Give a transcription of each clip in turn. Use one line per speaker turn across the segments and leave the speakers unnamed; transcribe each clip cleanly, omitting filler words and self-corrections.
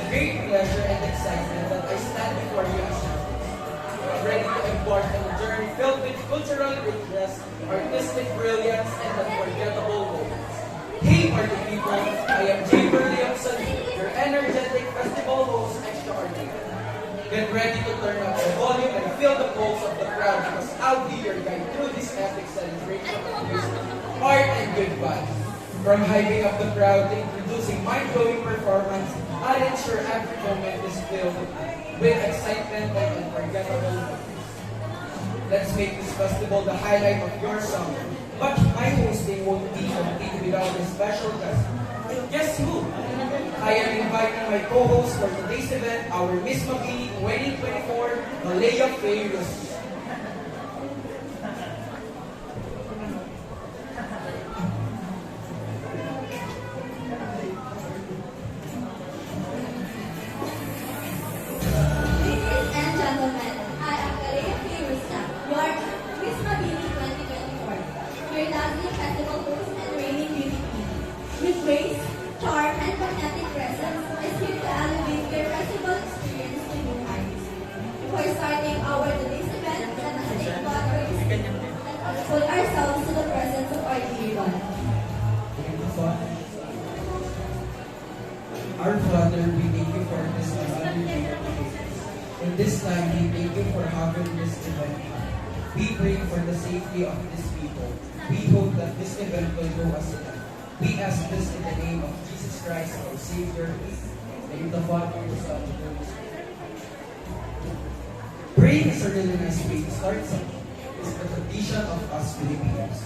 great pleasure and excitement that I stand before you as champions, ready to embark on a journey filled with cultural richness, artistic brilliance, and unforgettable moments. Hey party people, I am Jay Williamson, your energetic festival host extraordinary. Get ready to turn up the volume and feel the pulse of the crowd because I'll be your guide through this epic celebration of music, art, and good vibes. From hyping up the crowd to introducing mind-blowing performance, I'll ensure every moment is filled with excitement and unforgettable moments. Let's make this festival the highlight of your summer. But my hosting won't be complete without a special guest. Guess who? I am inviting my co-host for today's event, our Miss Mabini 2024, Malaya Faye Rossi.
Ladies and gentlemen, I am Galea Firusta, your Miss Mabini 2024, your lovely festival host and reigning beauty queen. With grace, charm, and magnetic presence, is here to elevate your festival experience to new heights. Before starting our today's event, let us take batteries and put ourselves to the presence of our dear one.
Our Father, we thank you for this opportunity. In this time, we thank you for having this event. We pray for the safety of these people. We hope that this event will go as well. We ask this in the name of Jesus Christ, our Savior. In the name of the Father, the Son, and the Holy Spirit. Praying is a really nice way to start something. It's the tradition of us Filipinos.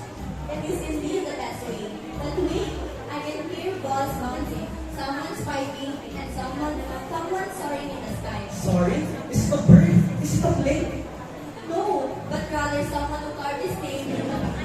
It is indeed the best way. That way, I can hear balls bouncing, someone spiking, and someone soaring in the sky.
Sorry? Is it a bird? Is it a plane?
No, but rather someone who carved his name in the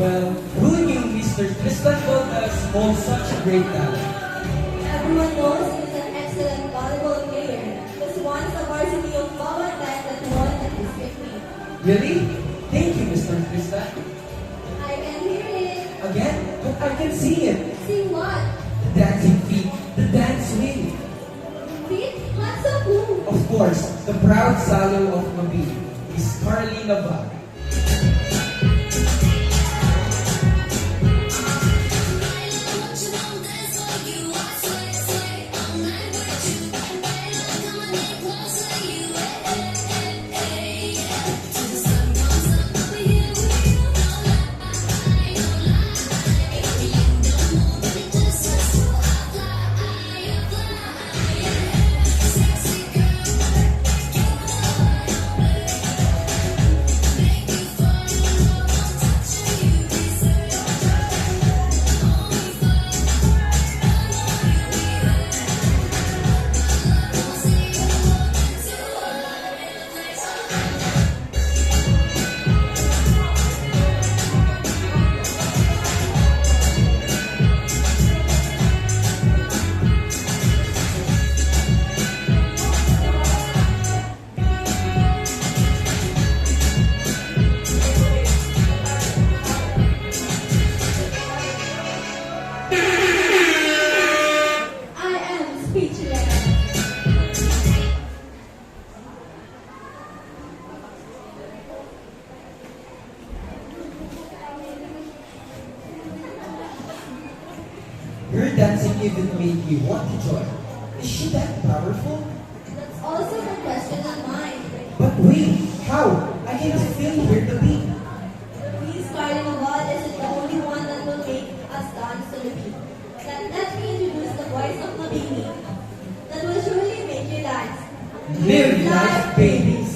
Well, who knew Mr. Tristan Voltas holds such a great talent?
Everyone knows he's an excellent volleyball player. Was once the varsity of volleyball that won the district meet.
Really? Thank you, Mr. Tristan.
I can hear it.
Again? But I can see it.
See what?
The dancing feet, the dance wing.
Feet? Not so cool.
Of course, the proud Salo of Mabini is Carlina Val.
Her dancing even made me want to join. Is she that powerful?
That's also a question on mine.
But wait, how? I can still hear the beat.
Please, Carnival isn't the only one that will make us dance to the beat. Let me introduce the voice of Mabini. That will surely make you dance.
Live life, babies!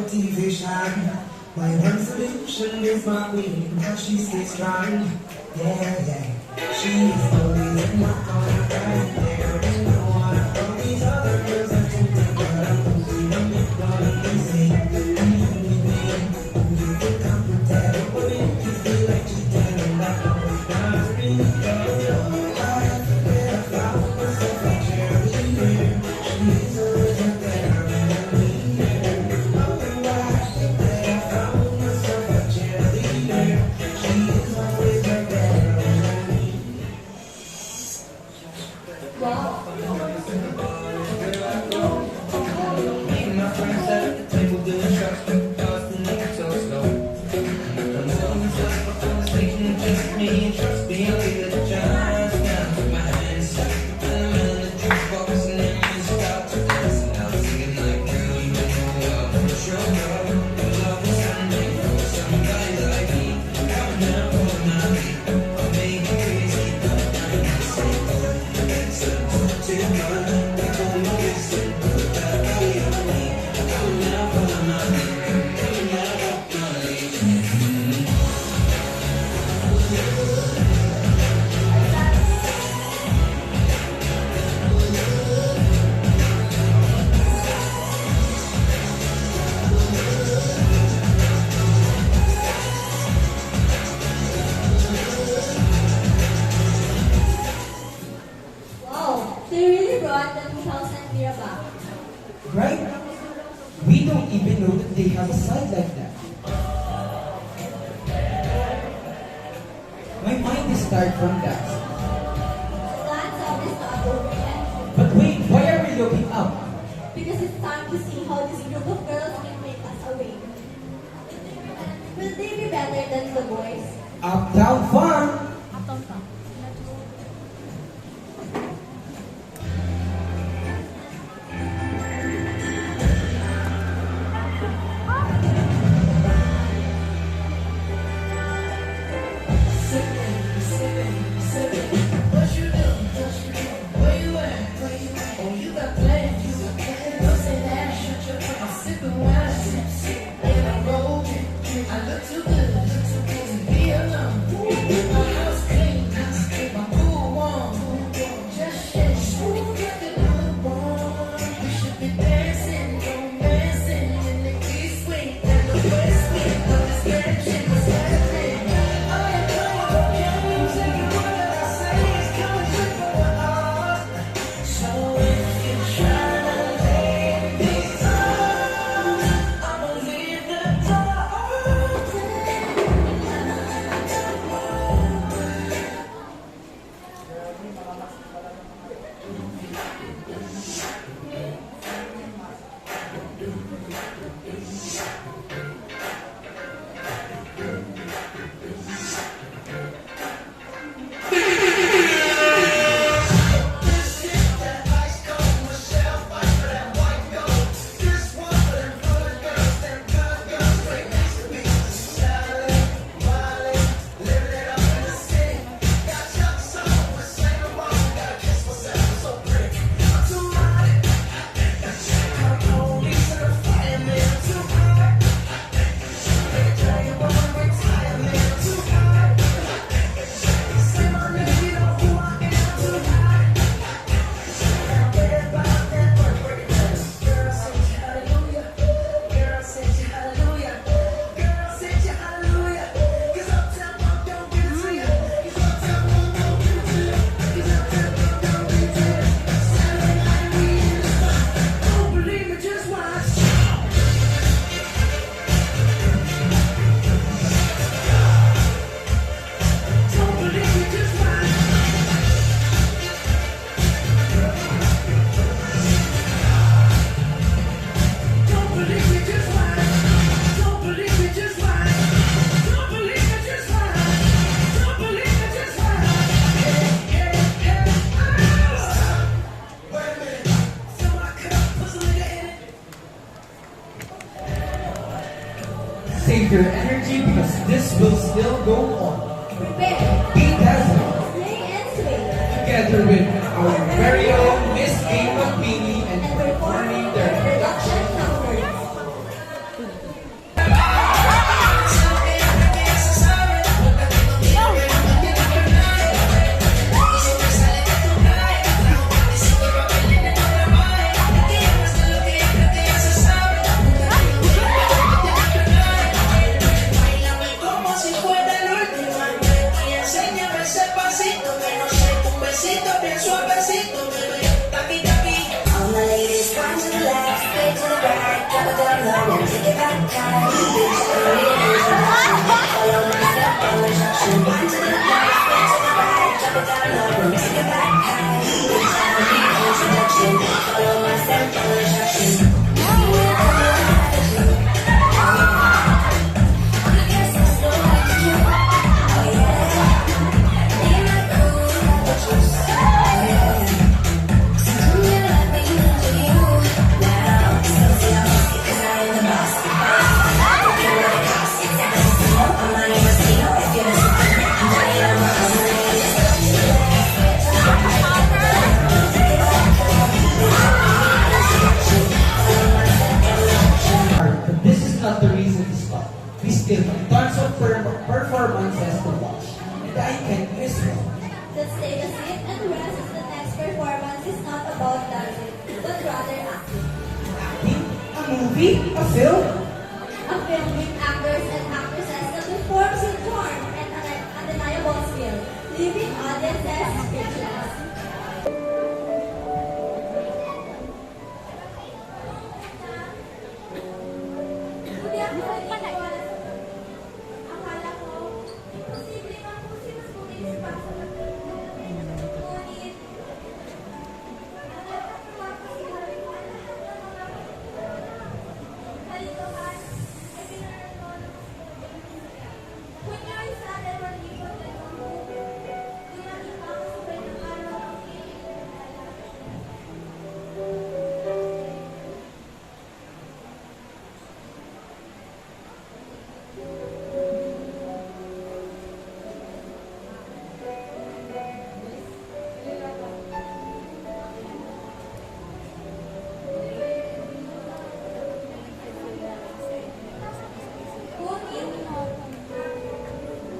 Motivation. My one solution is my queen, how she stays strong. Yeah, yeah. She's always in my corner, right there. And no one of these other girls are too big, but I'm moving on the floor and they say, you feel comfortable, but if you feel like you can, and I always got to
Wow.
Me and my friends sat at the table doing shots, fast and they so slow. The moment was a conversation, just me and trust me, I'll give it a chance. Now took my hands, and I'm in the jukebox, and then we start to dance. And I was singing like, girl, you know love for sure, girl. Your love is Sunday for somebody like me. Come now, follow my lead. I'll make you crazy, but I can't say no. It's a too much. People know listen, that boy on me. Come now, follow my lead. Come now, follow my lead.
Wow, they really brought the 2000 era back.
Right? We don't even know that they have a side like that. My mind is tired from that.
Dance up is not over yet.
But wait, why are we looking up?
Because it's time to see how this group of girls can make us awake. Will they be better than the boys?
Uptown Fun!
What you do? Where you at? Oh, you got plans. Don't say that. I'm sipping wine. And I'm rolling. I look too good to be alone. My house clean. My pool warm. Just shake. Got the mood warm. We should be dancing, romancing in the east wing and the west wing of this mansion. What's happening? Oh, yeah, come on, can you take it? What I say is coming quick for the heart. So if you're trying to lay these arms, I'ma leave the door open. This is that ice cold Michelle fight for that white gold. This one for them good girls, them good girls right next to me. Salad, Miley, living it up in the city. Got Chuck Song with Saint Laurent, gotta kiss myself, I'm so pretty. I'm too hot. Call the police and the fireman, I'm too hot. They can tell you when I'm retirement, I'm too hot. Say my name, you know who I am, I'm too hot.
Save your energy because this will still go on.
Prepare,
Be dazzled
play and sway,
together with our very own Miss Ava Beanie and
and
performing
performing
their
their production numbers.
Como si fuera la última vez y enséñame ese pasito que no sé, un besito bien suavecito, bebé, taqui taqui.
All my ladies, one to the left, straight to the right, drop it down low and take it back high. Follow my step, follow instruction. One to the left, straight to the right, drop it down low and take it back high.
performances to watch, and I can't miss one.
Let's take a seat and rest as the next performance is not about dancing, but rather acting.
Acting? A movie? A film?
A film with actors and actresses that performs with charm and undeniable skill, leaving audiences speechless. Hindi ako naniniwala sa ganun. Akala ko, imposible nga po si Mas Bumilis pa sa pagkakas. Ngunit, nakakatuwa kasi sabi ko ang lahat ng mga kalituhan ay pinananood ng kunyari sa atin wala ikot na dumati pa ako sa ng araw ang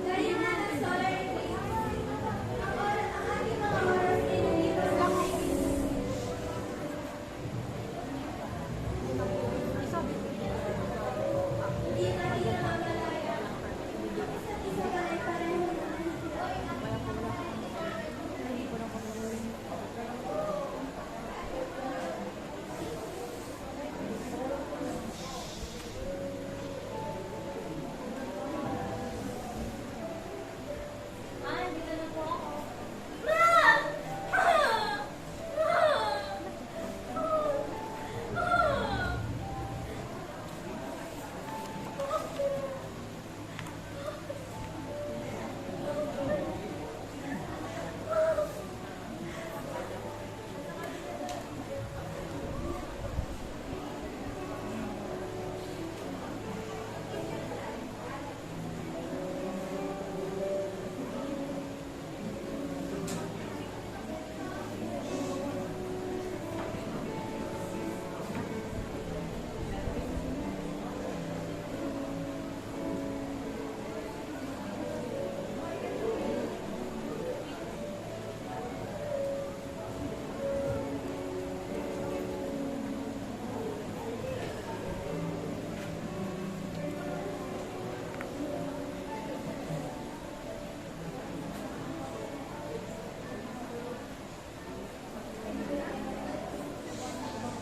Gaya na ng solar eclipse, ang ating mga oras ay nalipas ang Hindi natin namamalaya. Ang isa't isa ba ay pareho na dito na po ako.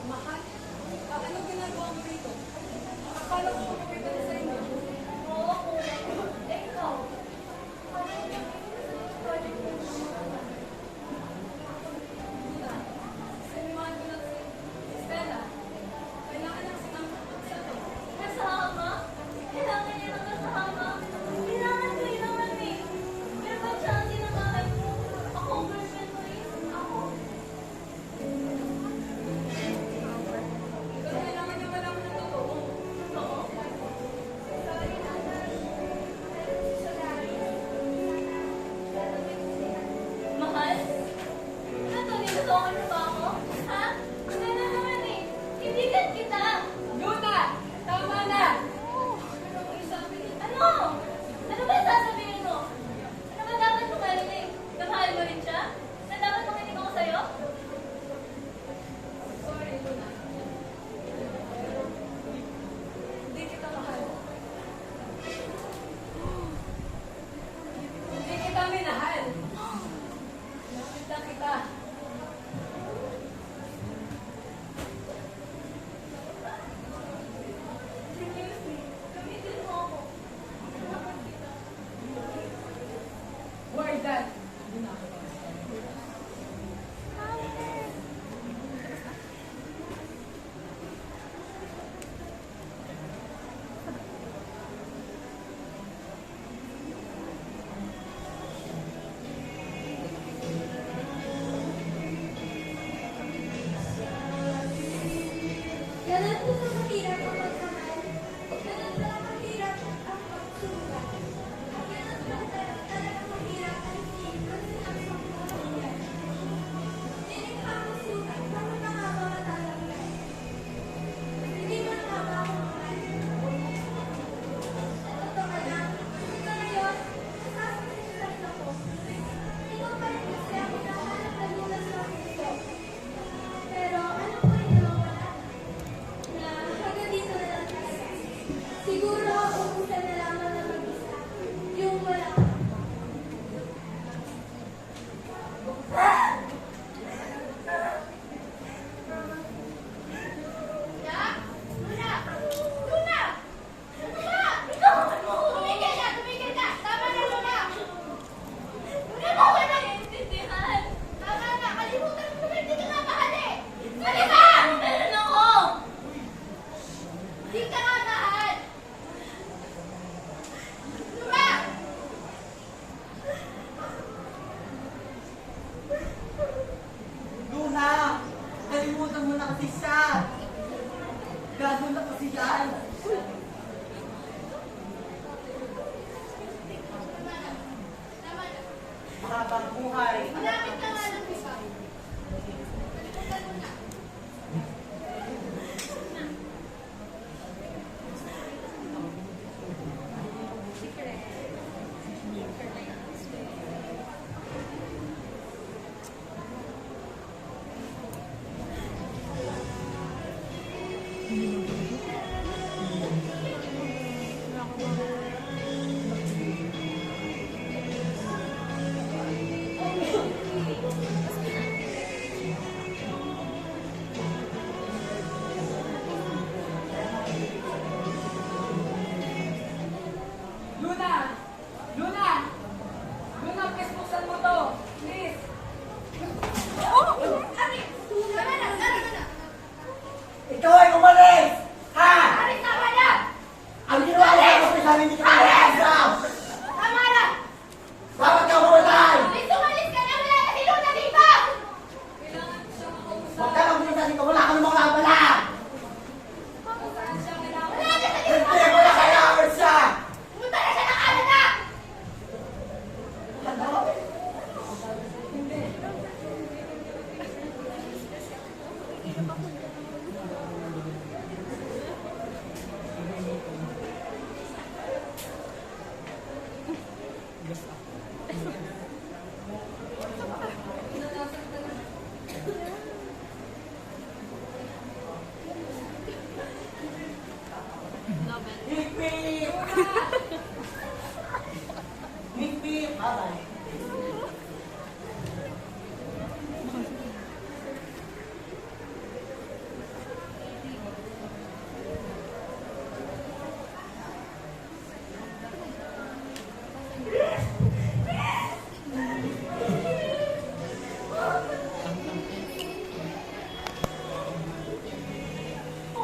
Mahal, ano ginagawa mo rito? Akala ko magpapita na sa inyo. Oo, kuya. Ikaw. Sinimahan ko lang si Stella. Kailangan lang silang magsabi.
Kasama? Kailangan niya ng kasama. Kailangan eh. Pero ba't siya ang tinatawag mo? Ako, girlfriend mo eh. Ako.
Pero kailangan niya malaman ng totoo.
Totoo?
Sorry, Nanay. Pero si Solari, sana may kusihan.
Mahal? Ano, nilutokan mo ba ako? Ha? Hindi na naman eh. Ibigan kita.
Luna! Tama na! Ano ang isabi niya?
Ano? Ano ba sasabihin mo? Ano ba dapat mo marinig? Na mahal mo rin siya? Na dapat makinig ako sa'yo?
Sorry, Luna. Hindi kita mahal. Hindi kita minahal. Nakita kita.
Seriously, gamitin mo ako. Dapat kita.
Why that? Ganun po na mahirap ang magmahal. Ganun pala mahirap ang magsulat. Ganun pala talaga mahirap ang isipin ang pagmamahal. Nilikha mo sulat, bakit na nga ba matatanggal? Hindi mo na nga ba ako mahal? Sa totoo lang, hanggang ngayon,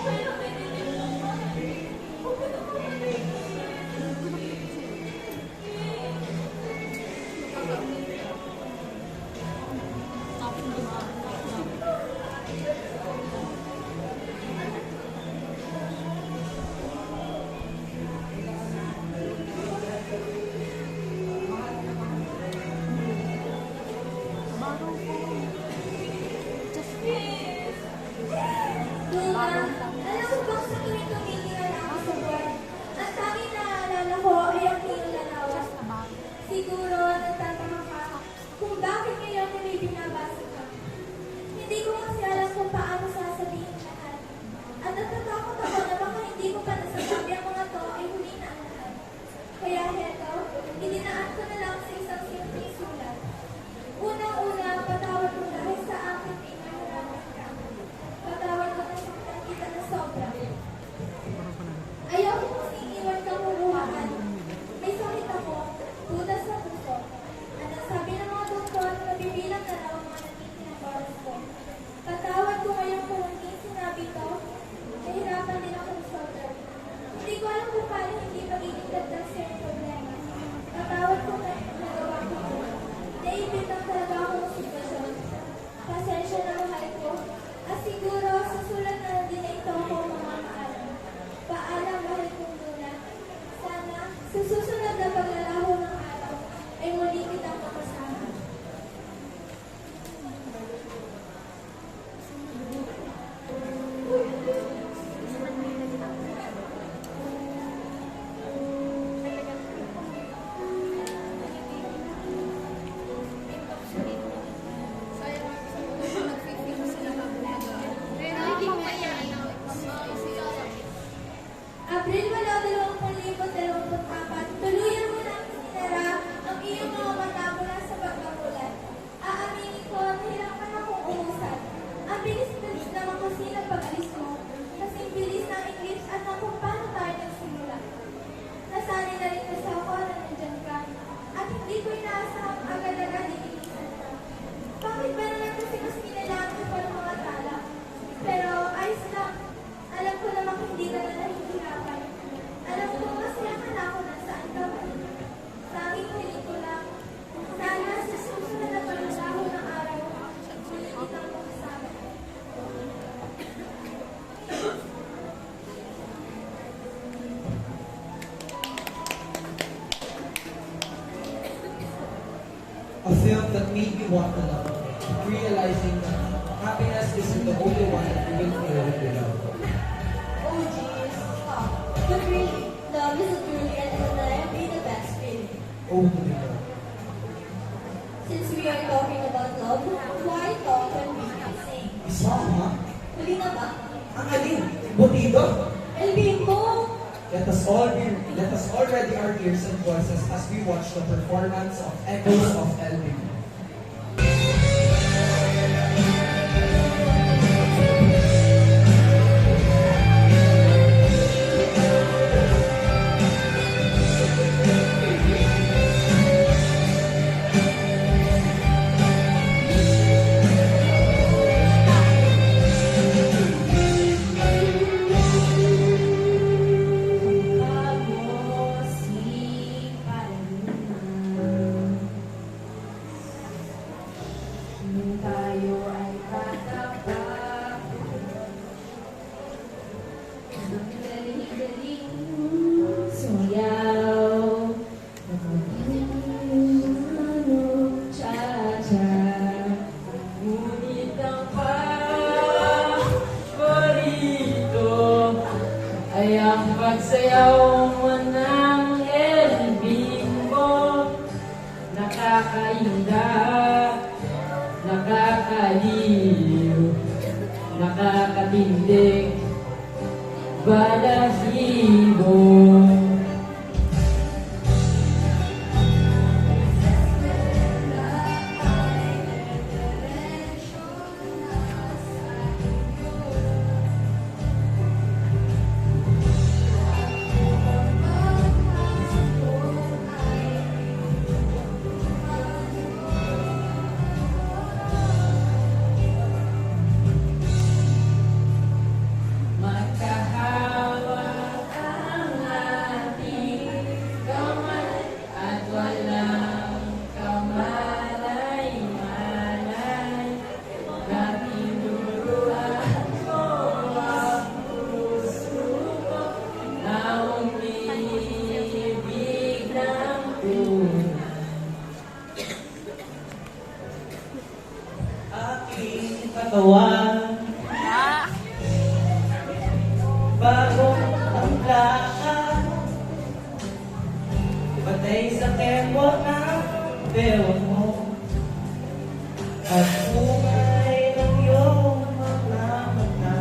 Okay lang, naiintindihan mo naman. Okay na ba?
Luna, alam mo bang sa tuwing tumingin na ako sa buwan, ang tanging naaalala ko ay ang iyong larawan. Siguro nagtataka ka kung bakit ngayon na may binabasa ka. Hindi ko kasi alam kung paano sasabihin lahat. At natatakot ako na baka hindi ko pa nasasabi ang mga to ay huli na ang lahat. Kaya heto, idinaan ko na lang sa isang simpleng sulat. Unang-una, patawad mo dahil sa akin ay nahirapan ka. Patawad ko na saktan kita na sobra. Ayaw ko kasing iwan kang huruhaan. May sakit ako, butas sa puso. At ang sabi ng mga doktor, mabibilang na raw ang mga nagtitinang oras ko. Patawad ko ngayon kung hindi sinabi to, nahirapan din ako ng sobra. Hindi ko alam kung paano hindi magiging dagdag sa iyong problema. Patawad ko na nagawa ko ito. Naipit lang talaga ako ng sitwasyon. Pasensya na mahal ko. At siguro sa sulat na din na ito ako mamamaalam. Paalam mahal kong Luna. Sana sa susunod na paglalaho ng araw ay muli kitang makasama. Abril 2024, tuluyan mo nang sinara ang iyong mga mata mula sa pagkakulat. Aaminin ko, nahirapan akong umusad. Ang bilis-bilis naman kasi ng pag-alis mo. Kasing bilis ng English at ng kung paano tayo nagsimula. Nasanay na rin kasi ako na nandyan ka. At hindi ko inaasahang agad-agad iniisan ka. Bakit ba naman kasi mas kinailangan ko pa ng mga tala? Pero ayos lang. Alam ko namang hindi ka na nahihirapan. Alam ko masaya ka na ako nasaan ka man. Tanging hiling ko lang. Sana sa susunod na paglalaho ng araw, muli kitang makasama.
A film that made me want to love, realizing that happiness isn't the only one that you will feel when you love.
Oh jeez, stop. But really, love is truly and undeniably the best feeling.
Oh, to be loved.
Since we are talking about love, why talk when we can sing?
Isang, ha?
Huli na ba?
Ang alin? Butido?
El Bimbo!
Let us all ready our ears and voices as we watch the performance of Echoes of Elvin.
Tayo ay tatapak ng galing-galing sumayaw cha-cha. Ngunit ang
Ang pagsayaw mo ng elbing mo, nakakainda, nakakaliw, nakakatindig, balahibo. Magkahawak ang ating kamay at walang kamalay-malay. Natinuruan mo ang puso ko na umibig ng tunay.
Aking katawan bago ang lakad, patay sa kembot ng bewang mo at umay ng iyong mga mata.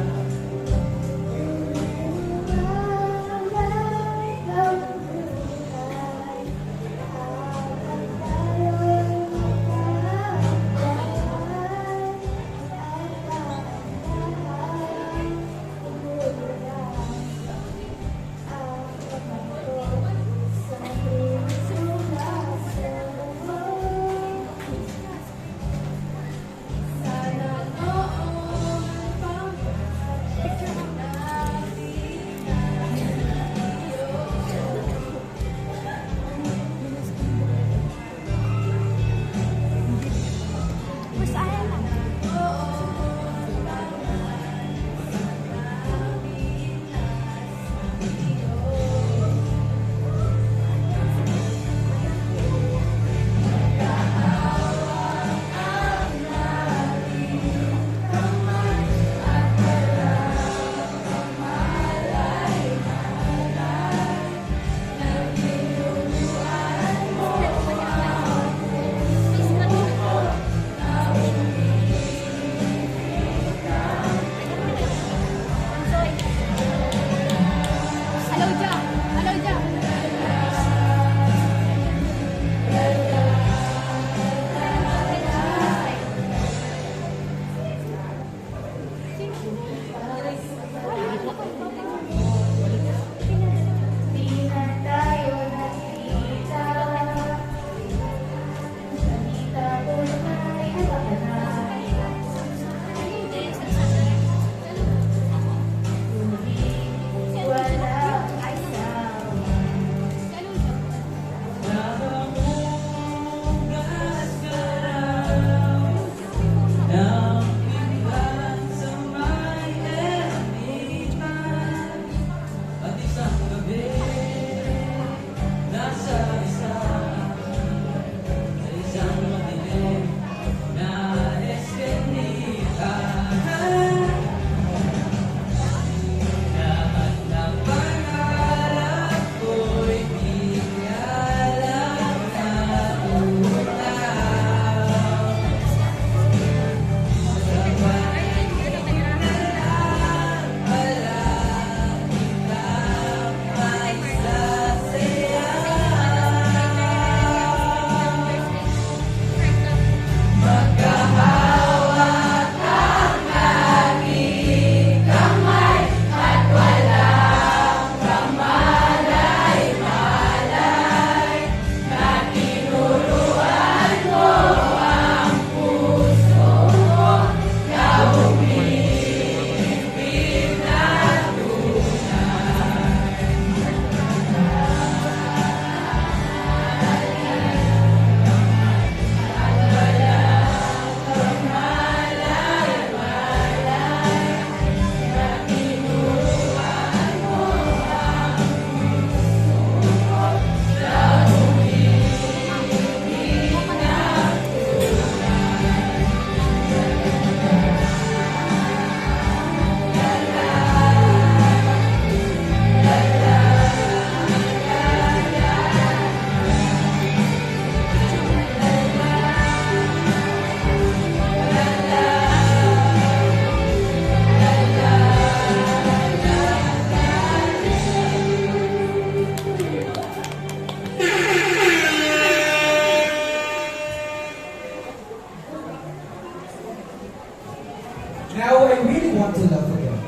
Now I really want to love again.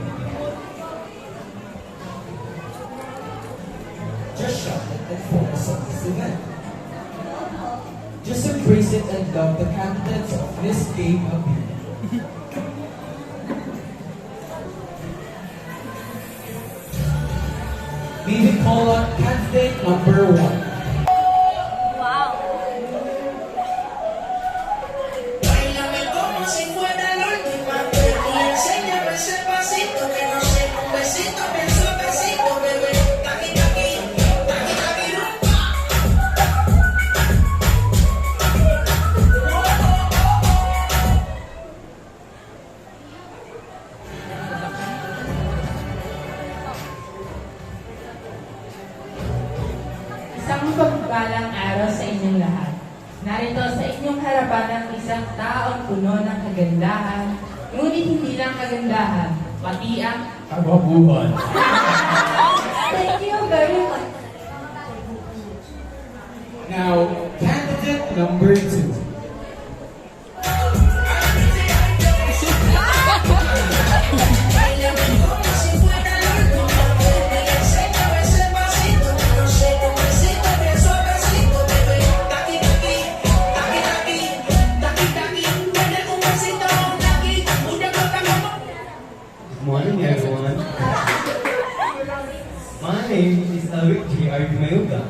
Just shut it and focus on this event. Just embrace it and love the candidates of this game of beauty. May we call on candidate number 1.
Wow.
Báilame como si fuera la última vez y enséñame ese pasito que no sé, un besito bien suavecito, bebé. Taqui, taqui, taqui, taqui, rumba.
Isang pagpalang araw sa inyong lahat. Narito sa inyong harapan ang isang taong puno ng kagandahan, ngunit hindi lang kagandahan, pati ang kababuhan.
Thank you very much.
Now, candidate number 2.
Báilame como si fuera la última vez y enséñame ese pasito que no sé, un besito bien suavecito, bebé. Taqui, taqui, taqui, taqui, taqui, taqui. Dale un besito, taqui, una gota como.
Morning, everyone. My name is Alvin J. Arjumayuga.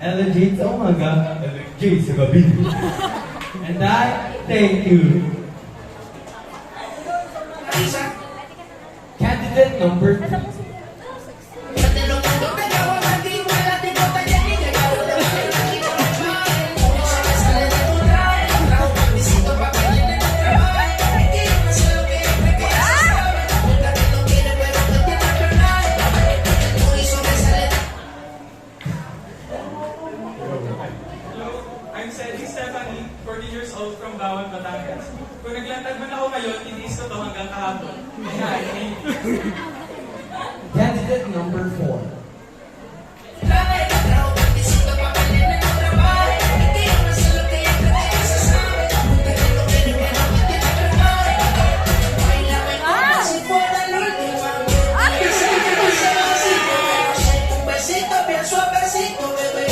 Ellen J. sa umaga, Ellen J. sa gabi. And I thank you.
Candidate number 3.
Te lo mando pegado a ti, vuela, te bota y aquí llegado de baile, aquí con el baile. Eso me sale de tu traje, trajo un besito pa' que llene tu trabajo. Es que yo no sé lo que es, me queda se sabe. Nunca que no quiere, pero no tiene personaje. Por eso me sale de.
Hello, I'm Cedric Stephanie, 40 years old from Bawal, Batangas. Kung naglantad man ako ngayon, iniis ko to hanggang kahapon. Kaya,
Candidate number 4.
Traje, trajo un besito pa' que llene tu trabajo. Es que yo no sé lo que es, me queda se sabe. Nunca que no quiere, pero no tiene personaje. Bailame como si fuera la última vez. Y enséñame ese besito que no sé, un besito bien suavecito, bebé.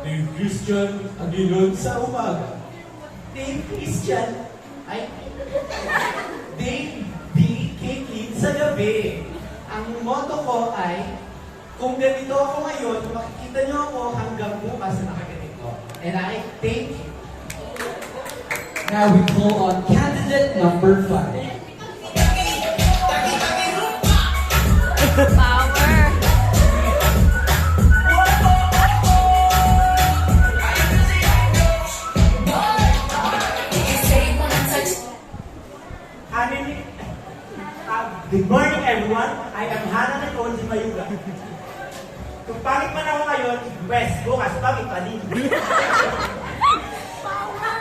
Dave Christian, Aguilon sa umaga. Dave Christian, ay Dave D. Kikin sa gabi. Ang motto ko ay, kung ganito ako ngayon, makikita niyo ako hanggang bukas na nakaganito. And I thank you.
Now we call on candidate number 5.
Power.
Good morning, everyone. I am Hana Nicole Mayuga. Kung pangit man ako ngayon, West, bukas pangit pa din.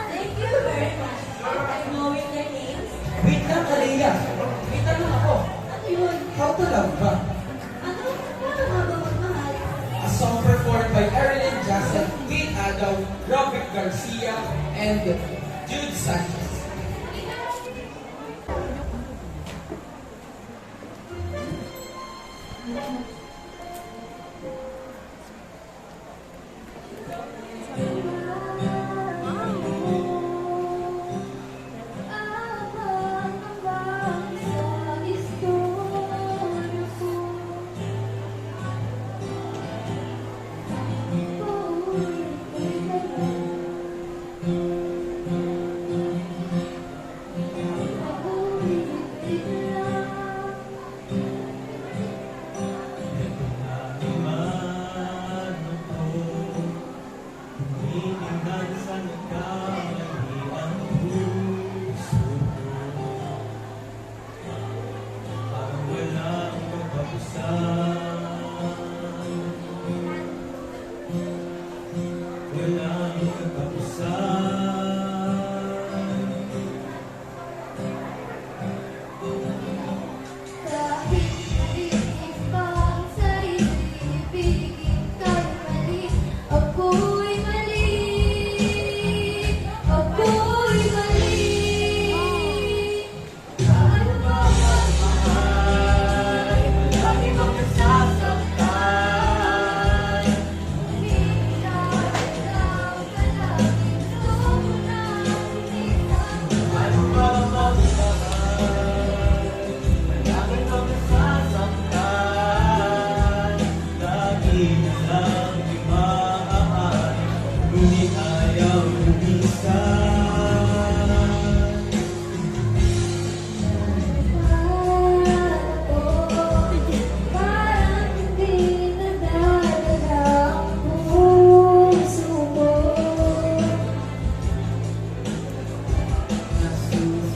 Thank you very much. I'm knowing their names.
Wait lang, Kalea. May tanong ako.
Ano yun?
How to love ka?
Ano? Paano nga ba magmahal?
A song performed by Erilyn Jackson, Kate Adaw, Robert Garcia, and Jude Sanchez.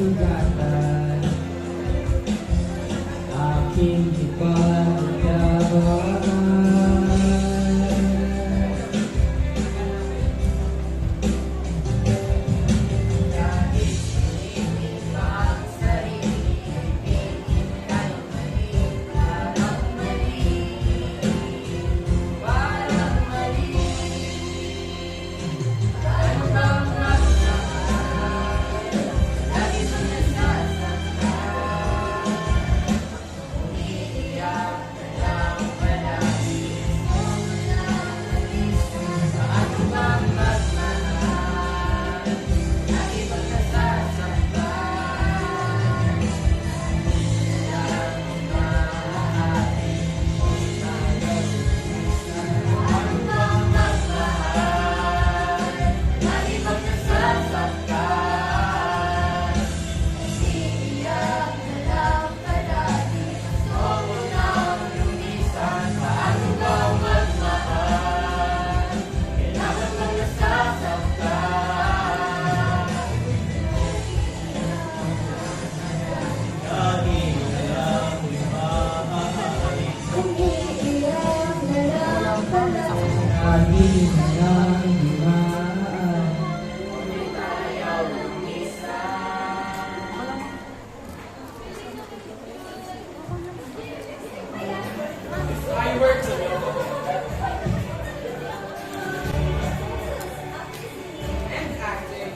sugatan. Aking ipaglaban.
I work to and acting.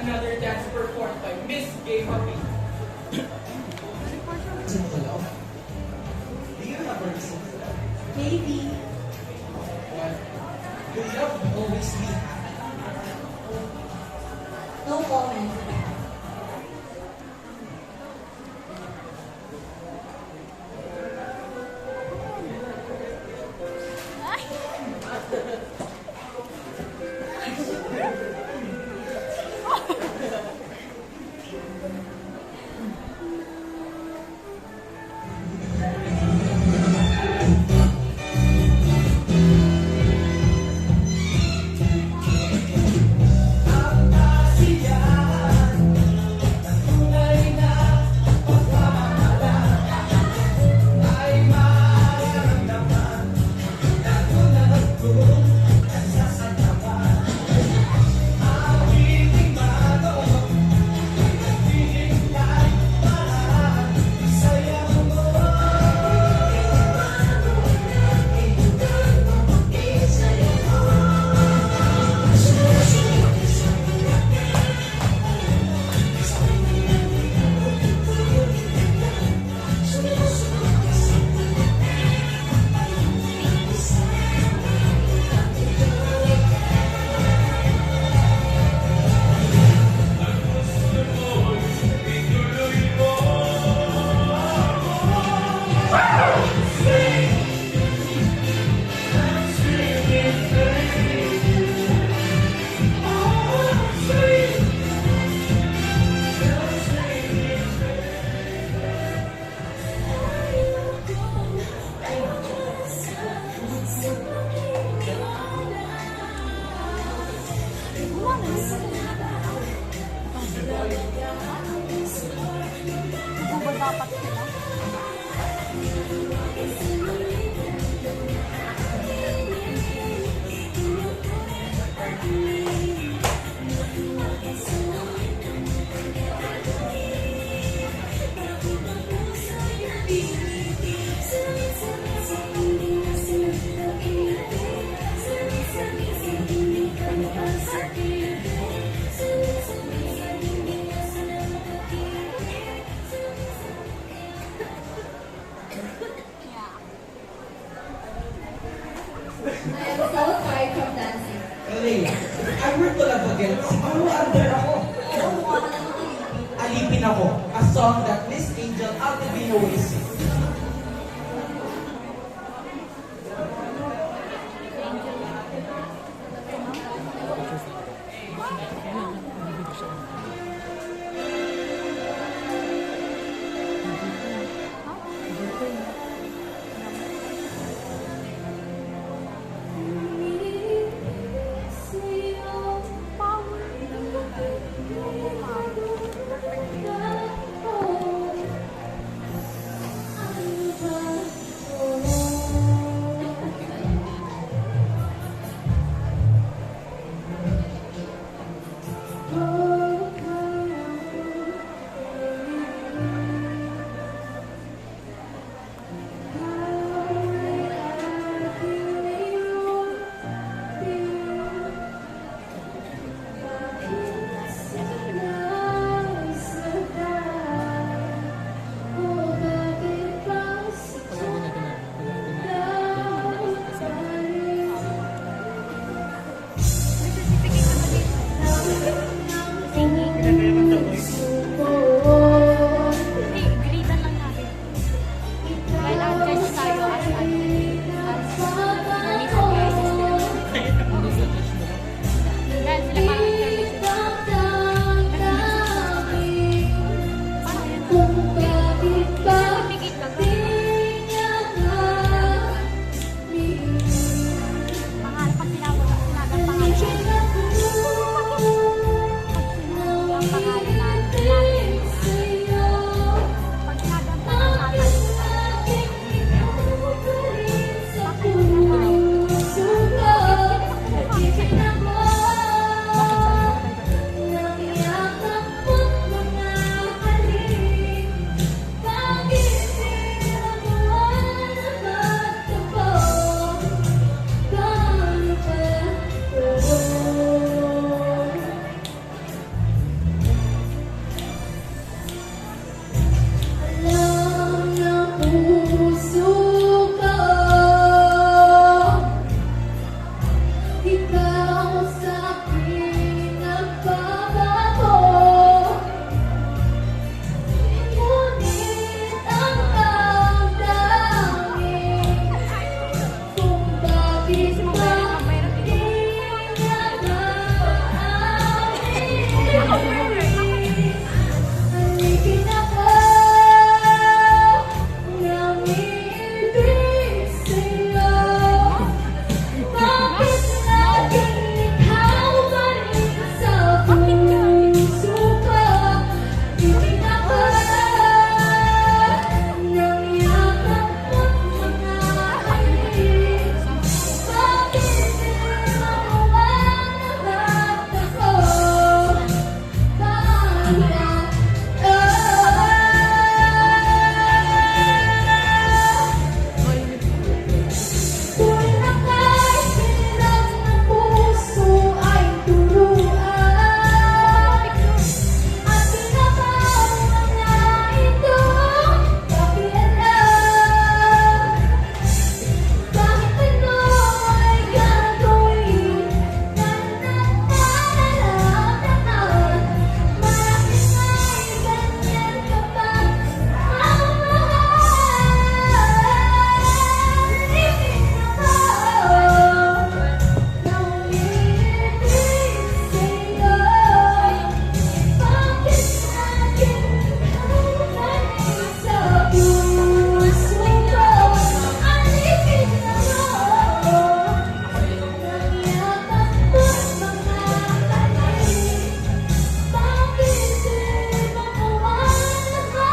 Another dance performed by Miss Gay Happy.
Simple love. Do you have a reason for that?
Maybe.
What? Will love always be happy?
No comment. I am so tired from dancing.
Leia, I work to love again. Siguro under ako.
Kumuha ka ng alipin.
Alipin ako. A song that Miss Angel Altavino will sing.
Sa'yo
Galitan lang natin. Dahil ang judge tayo as nalisan guys. Dahil sila parang intermission. Pipikit ka ba? Pangalan, pag tinawag ang pangalan. Ang pangalan natin. Pag sinabi ang pangalan natin.
Ikaw sa akin nagbabago. Ngunit ang damdamin kung bakit ba di niya maamin. Halipin ako ng ibig sa'yo. Bakit laging ikaw pa rin sa puso ko? Ibig ako ng yakap mo't mga halik. Bakit di makuha lahat ako? Tuwing aka'y sinirang ng puso ay turuan. At pinabaw na ito, pakialam. Kahit ano ay gagawin, nanaramdaman. Maraming ay ganyan kapag ang mahal. Ibig ako ng ibig sa'yo. Bakit laging ikaw pa rin sa puso ko? Alipin ako ng yakap mo't mga halik. Bakit di makuha lahat ako?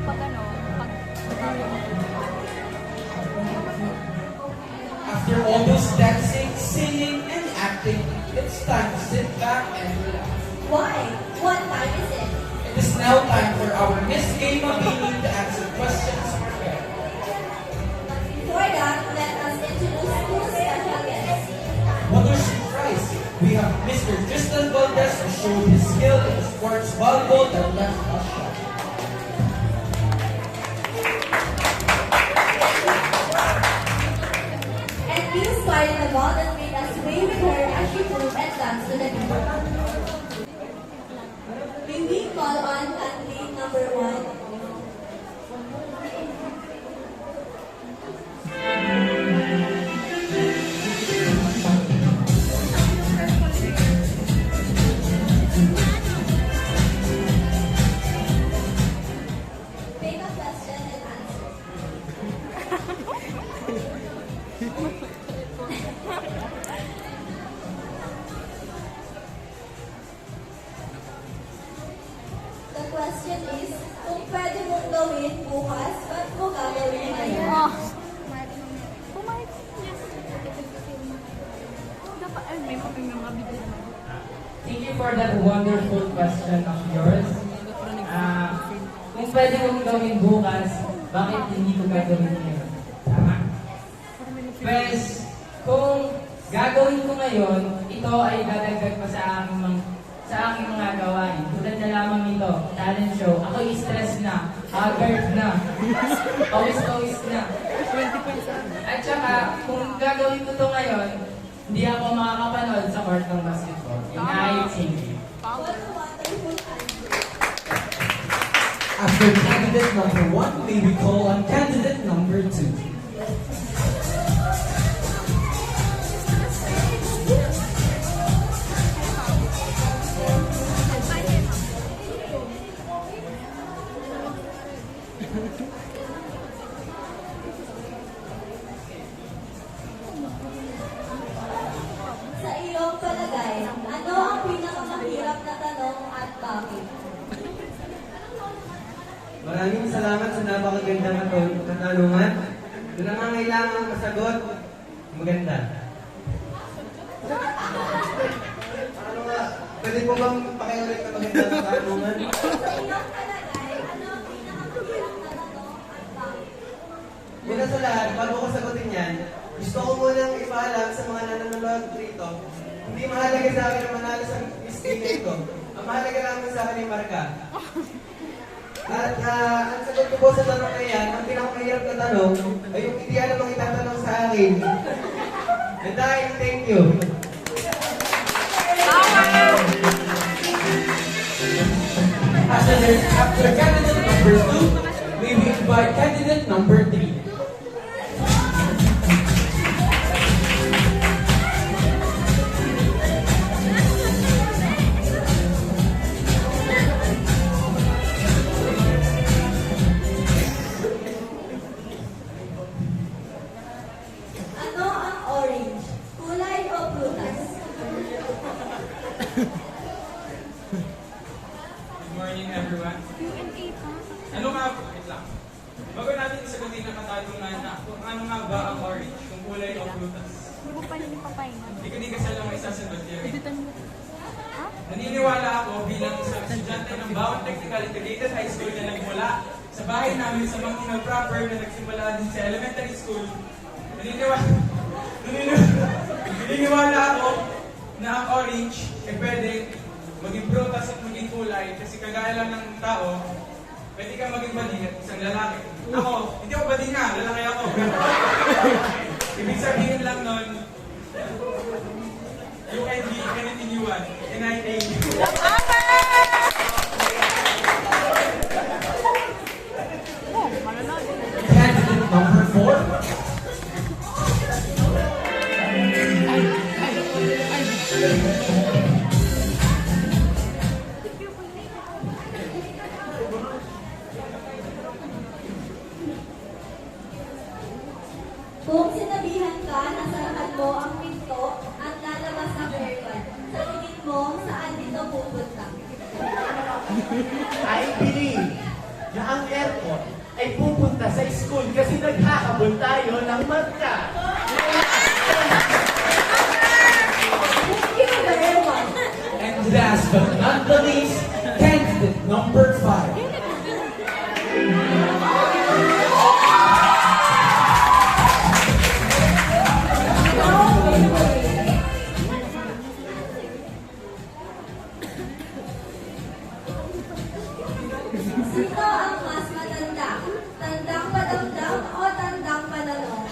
Pag ano, pag
After all those dancing, singing, and acting, it's time to sit back and relax.
Why? What time is it?
It is now time for our Miss Gay Mabini to answer questions prepared.
Before that, let us introduce two special guests.
What was surprise? We have Mr. Tristan Valdez who showed his skill in sports volleyball that left us shocked.
And he inspired the ball that made us sway with her as she moved and danced to the beat. May we call on athlete number 1? Take a question and answer. The question is, kung pwede mong gawin bukas, ba't mo gagawin ngayon?
oh. Pumayag. Yes. Dapat, ay, may mga video naman.
Thank you for that wonderful question of yours. Kung pwede mong gawin bukas, bakit hindi ko gagawin ngayon? Tama? Pues, Kung gagawin ko ngayon, ito ay dadagdag pa sa aking mga gawain. Tulad na lamang nito, talent show. Ako stress na, haggard na, pawis-pawis na. At saka, kung gagawin ko to ngayon, hindi ako makakapanood sa court ng basketball. United City.
What a wonderful answer.
After candidate number 1, may we call on candidate number 2.
Sa iyong palagay, ano ang pinakamahirap na tanong at bakit?
Maraming salamat sa napakagandang katanungan. Kung nangangailangan masagot, maganda. Ano nga, pwede po bang pakiulit na magandang katanungan?
Sa iyong palagay, ano ang pinakamahirap na tanong at bakit?
Una sa lahat, bago ko sagutin yan, gusto ko munang ipaalam sa mga nanonood rito, hindi mahalaga sa akin na manalo sa Miss Tina ito. Ang mahalaga naman sa akin yung marka. At ang sagot ko po sa tanong na yan, ang pinakamahirap na tanong ay yung hindi alam ang itatanong sa akin. And dahil, thank you.
After candidate number 2, may we invite candidate number 3.
Ano ang orange? Kulay o prutas?
Good morning, everyone. Ano nga po? Wait lang. Bago natin sagutin ang katanungan na kung ano nga ba ang orange, kung kulay o prutas. Hindi kasi alam ang isasagot yun. Naniniwala ako bilang isang estudyante ng Bawang Technical Integrated High School na nagmula sa bahay namin sa Manginaw proper na nagsimula din sa elementary school. Naniniwala ako na ang orange ay pwede maging prutas at maging kulay kasi kagaya lang ng tao, pwede kang maging bading at isang lalaki. Ako, hindi ako bading nga, lalaki ako. Ibig sabihin lang nun, you can be anything you want, and I thank you.
Candidate number 4.
Kung sinabihan ka na sarahan mo ang pinto at lalabas ang aircon, sa tingin mo saan dito pupunta?
I believe na ang airport ay pupunta sa school kasi naghahabol tayo ng marka.
Thank you very much.
And last but not the least, candidate number 5.
Sino ang mas matanda? Tandang padamdam o tandang pananong?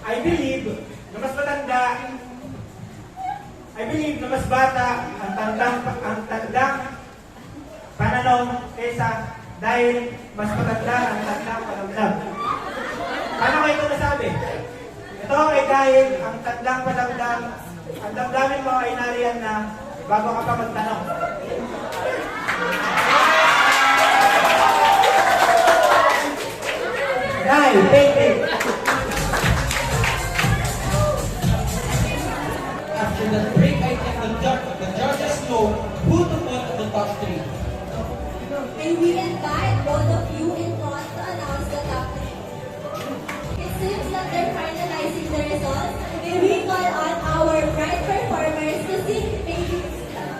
I believe na mas matanda, I believe na mas bata ang tandang pananaw kaysa dahil mas matanda ang tandang panamdam. Paano ko ito nasabi? Ito ay dahil ang tandang panamdam, ang damdamin mo ay nariyan na bago ka pa magtanong. Dahil, thank you.
After the break, I think the judges know who to put at the top 3.
May we invite both of you in front to announce the top 3. It seems that they're finalizing the results. May we call on our bright performers to sing Baby Step.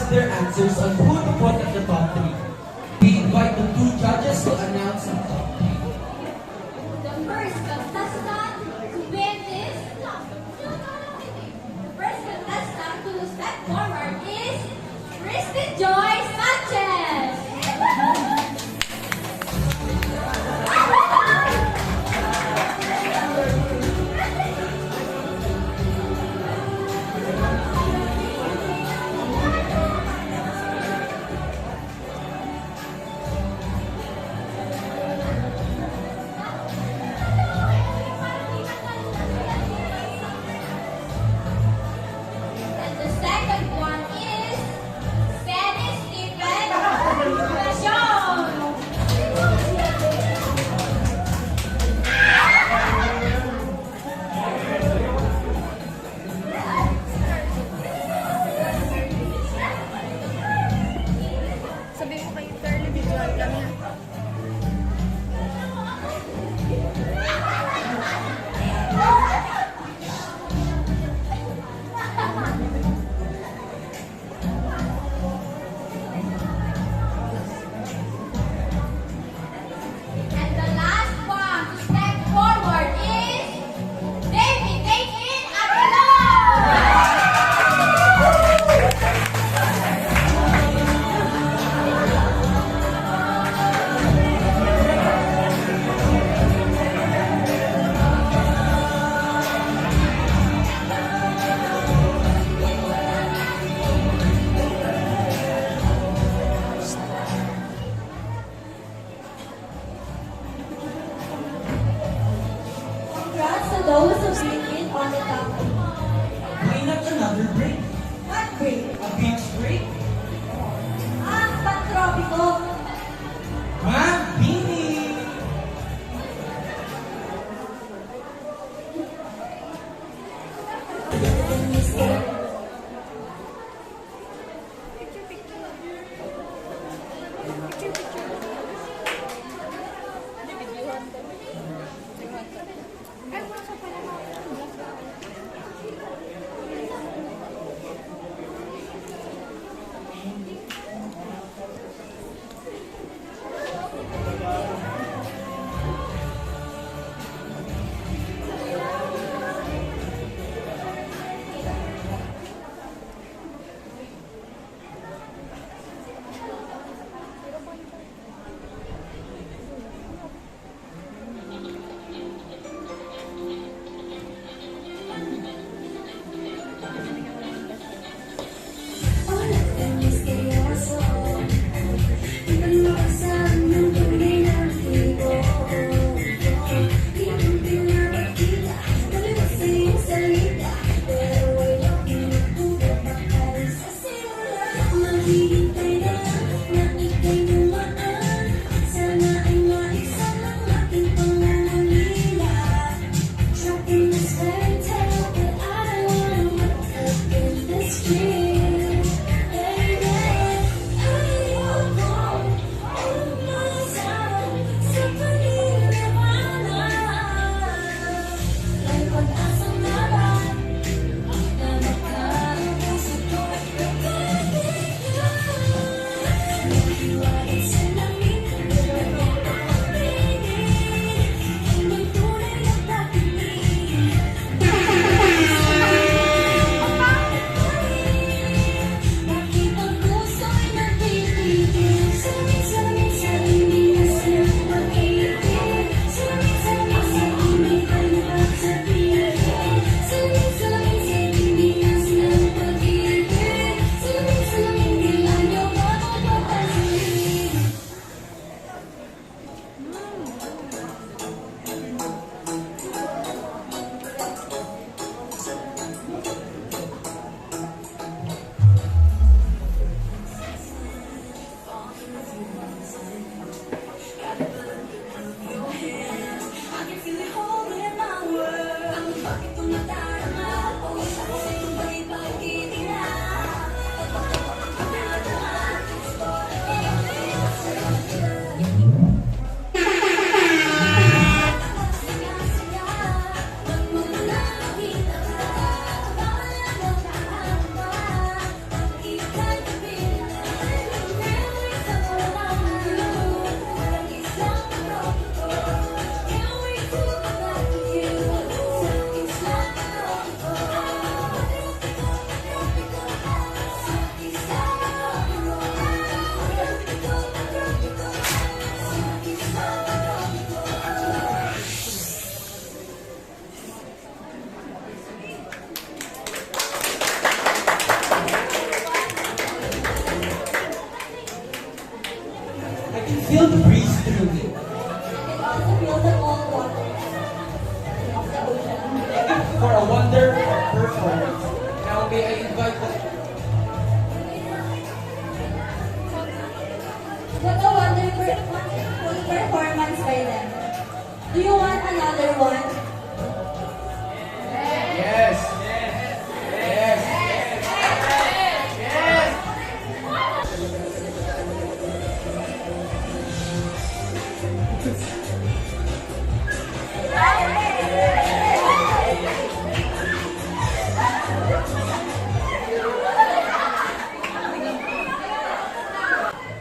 their answers on who to put at the top 3. We invite the 2 judges to announce the top 3.
The first contestant to win this the first contestant to step forward is Kristen Joy Sanchez. And the second one is Fanny Stephen
Sabi mo kay Interly, visual kami.
And the last one to step forward is David David Aguilar. Congrats to those who win on the top.
Why not another break?
What break?
A beach break?
Ang pantropiko.
Ma'am, Bini! feel the breeze through me.
I can also feel the cold water of the ocean.
For a wonderful performance. Now may I invite the
What a wonderful performance by them. Do you want another one?
Yes. Yes.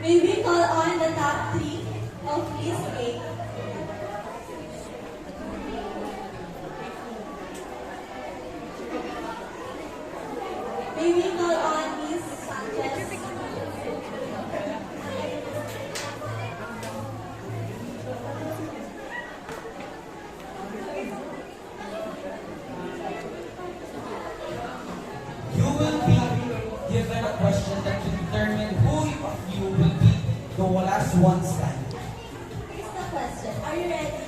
May we call on the top 3 of this game? May we call on Miss Sanchez?
You will be given a question that will determine who of you will be the last one standing.
Here's the question. Are you ready?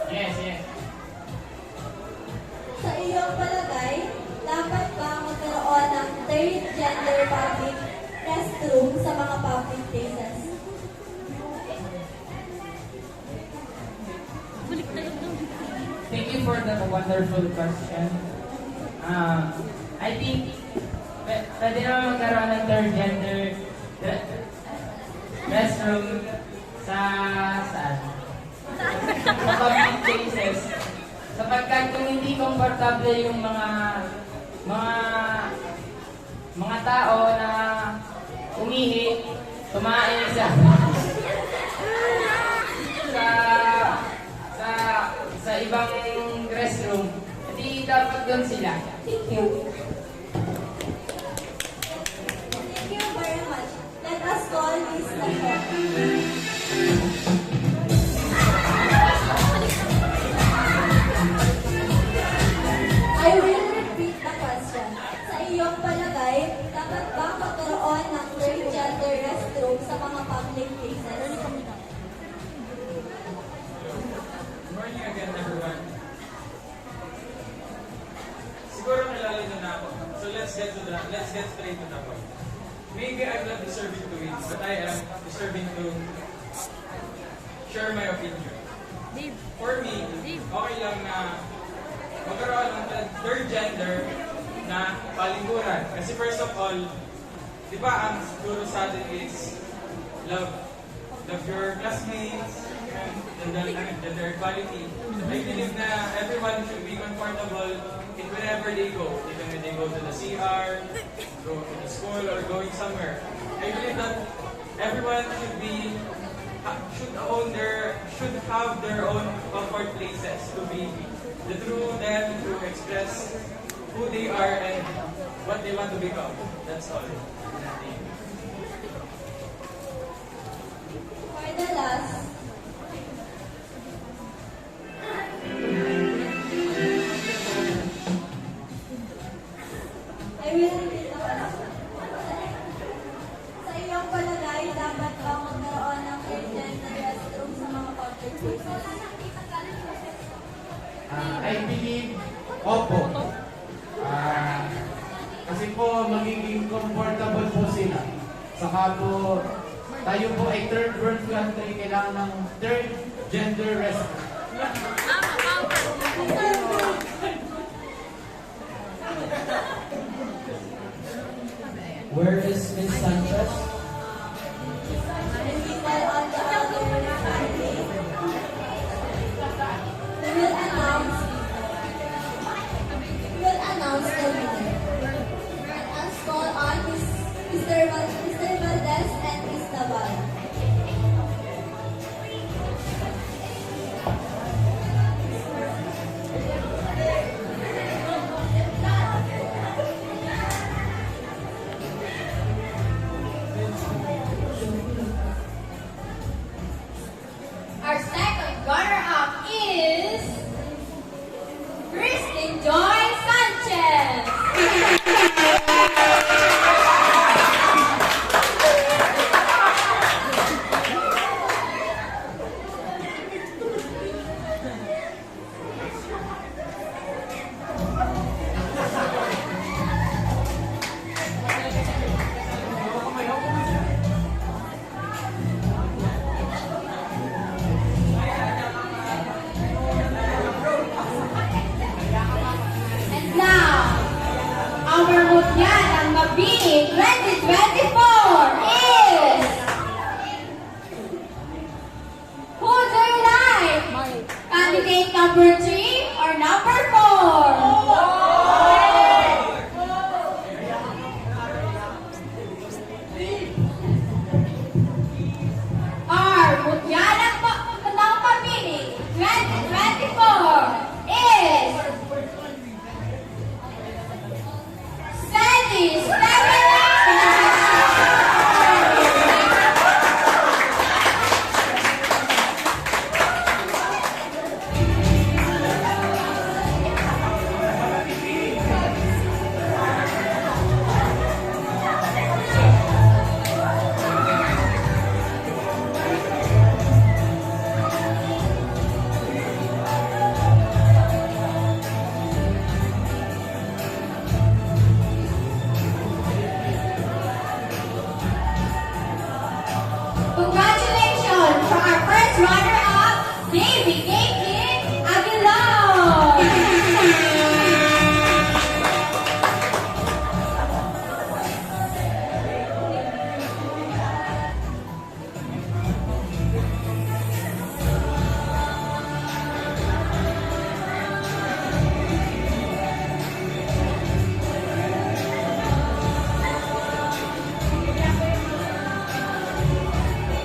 Yes, yes.
Sa iyong palagay, dapat ba magkaroon ng third gender public restroom sa mga public places?
Thank you for the wonderful question. I think pwede naman magkaroon ng third gender restroom sa saan? Sa public places. Sapagkat kung hindi komportable yung mga tao na umihi, tumain sa sa ibang restroom, hindi dapat doon sila.
Thank you. Thank you very much. Let us call Miss Tasha. I will repeat the question. Sa iyong palagay, dapat ba magkaroon ng third gender restroom sa mga public places?
Good morning again, everyone. Siguro kilala niyo na ako. So let's get straight to the point. Maybe I'm not deserving to win, but I am deserving to share my opinion. For me, okay lang na magkaroon ng third gender na palingkuran. Kasi first of all, di ba ang siguro sa atin is love your classmates, and gender equality. I believe na everyone should be comfortable in wherever they go, even when they go to the CR, go to the school, or going somewhere. I believe that everyone should have their own comfort places to be the true them, to express who they are and what they want to become. That's all.
For the last, I will repeat the question. Sa iyong palagay, dapat ba magkaroon ng third gender restroom sa mga public places?
I believe, opo. Kasi po, magiging comfortable po sila. Saka po, tayo po ay third world country, kailangan ng third gender restroom.
Where is Miss Sanchez?
When we call on the other family, we will announce the winner. Let us call on Mr. Valdez and Miss Navarro. Mabini 2024 is... Who do you like? Candidate number 3 or number 4? Our Mutyalang ng Mabini 2024 is... Sandy Stephanie! Congratulations for our first runner-up, Davy Caitlin Aguilar!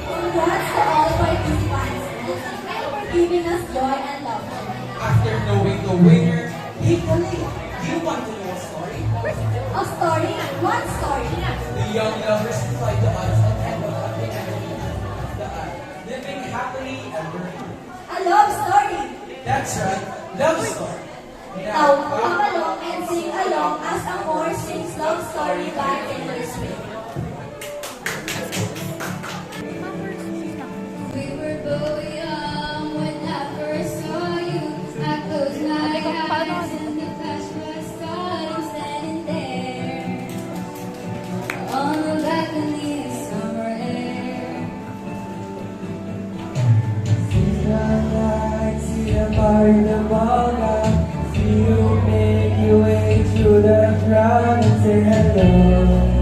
Congrats to all participants. Thank you for giving us joy and love.
After knowing the winner, hey Kalea, do you want to know a story?
A story, one story.
The young lovers defied the odds and ended up in living happily ever after.
A love story.
That's right, love story.
Now, come along and sing along as Amor sings love story by Taylor Swift. We were both young when I first saw you. I closed my eyes and the flash was starting standing there on the balcony in summer air.
See the lights, see the bar in the ballroom. See you make your way through the crowd and say hello.